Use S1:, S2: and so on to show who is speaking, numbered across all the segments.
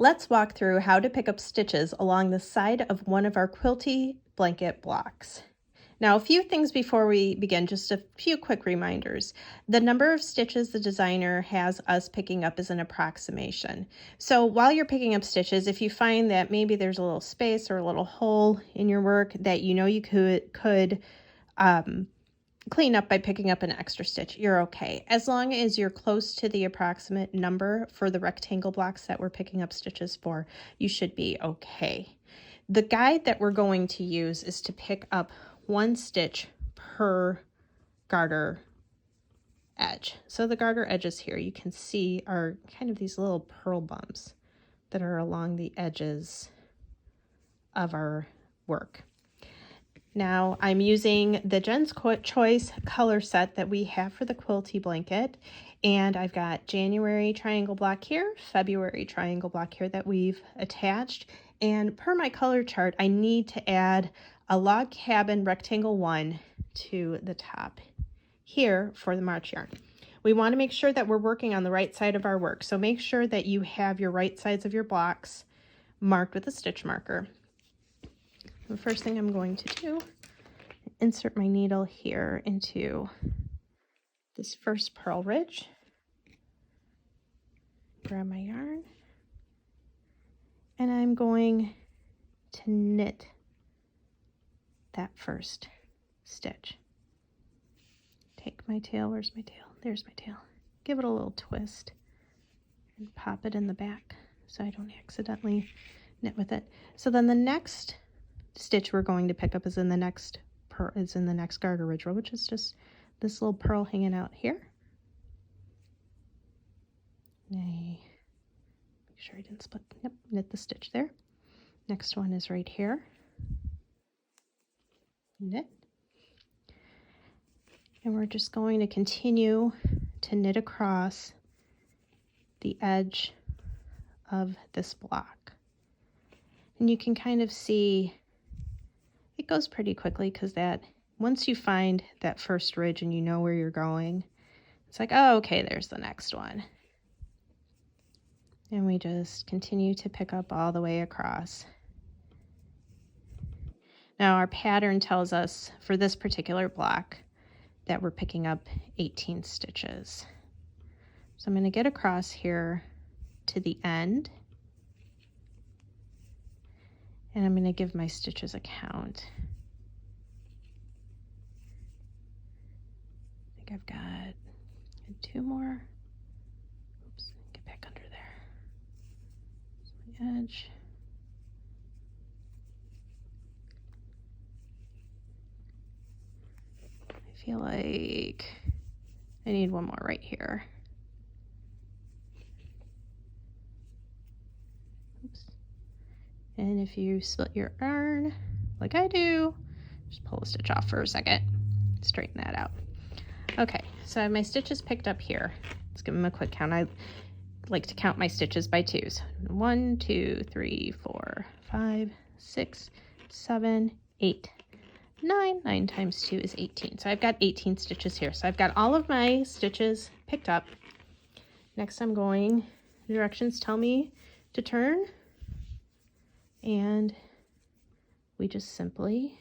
S1: Let's walk through how to pick up stitches along the side of one of our quilty blanket blocks. Now, a few things before we begin, just a few quick reminders. The number of stitches the designer has us picking up is an approximation. So while you're picking up stitches, if you find that maybe there's a little space or a little hole in your work that you know you could clean up by picking up an extra stitch, you're okay. As long as you're close to the approximate number for the rectangle blocks that we're picking up stitches for, you should be okay. The guide that we're going to use is to pick up 1 stitch per garter edge. So the garter edges here you can see are kind of these little purl bumps that are along the edges of our work. Now I'm using the Jen's Choice color set that we have for the Quilty Blanket, and I've got January triangle block here, February triangle block here that we've attached, and per my color chart I need to add a log cabin rectangle 1 to the top here for the March yarn. We want to make sure that we're working on the right side of our work, so make sure that you have your right sides of your blocks marked with a stitch marker. The first thing I'm going to do, insert my needle here into this first purl ridge, grab my yarn, and I'm going to knit that first stitch. Take my tail, where's my tail? There's my tail. Give it a little twist and pop it in the back so I don't accidentally knit with it. So then the next stitch we're going to pick up is in the next garter ridge row, which is just this little purl hanging out here. Make sure I didn't split. Yep, knit the stitch there. Next one is right here. Knit. And we're just going to continue to knit across the edge of this block. And you can kind of see it goes pretty quickly because that once you find that first ridge and you know where you're going, it's like, oh, okay, there's the next one. And we just continue to pick up all the way across. Now our pattern tells us for this particular block that we're picking up 18 stitches. So I'm going to get across here to the end, and I'm going to give my stitches a count. I think I've got 2 more. Oops, get back under there. There's my edge. I feel like I need 1 more right here. Oops. And if you split your yarn like I do, just pull a stitch off for a second, straighten that out. Okay, so I have my stitches picked up here. Let's give them a quick count. I like to count my stitches by 2s. 1, 2, 3, 4, 5, 6, 7, 8, 9. 9 times 2 is 18. So I've got 18 stitches here. So I've got all of my stitches picked up. Next I'm going, the directions tell me to turn, and we just simply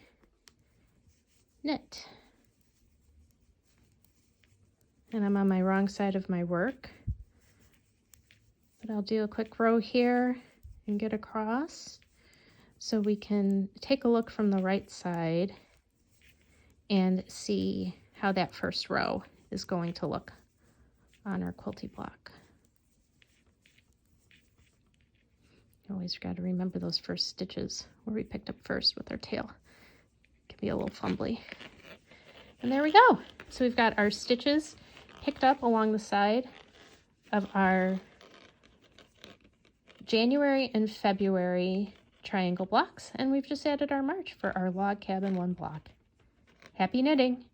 S1: knit. And I'm on my wrong side of my work, but I'll do a quick row here and get across so we can take a look from the right side and see how that first row is going to look on our quilty block. You always got to remember those first stitches where we picked up first with our tail. It can be a little fumbly. And there we go. So we've got our stitches picked up along the side of our January and February triangle blocks, and we've just added our March for our log cabin 1 block. Happy knitting!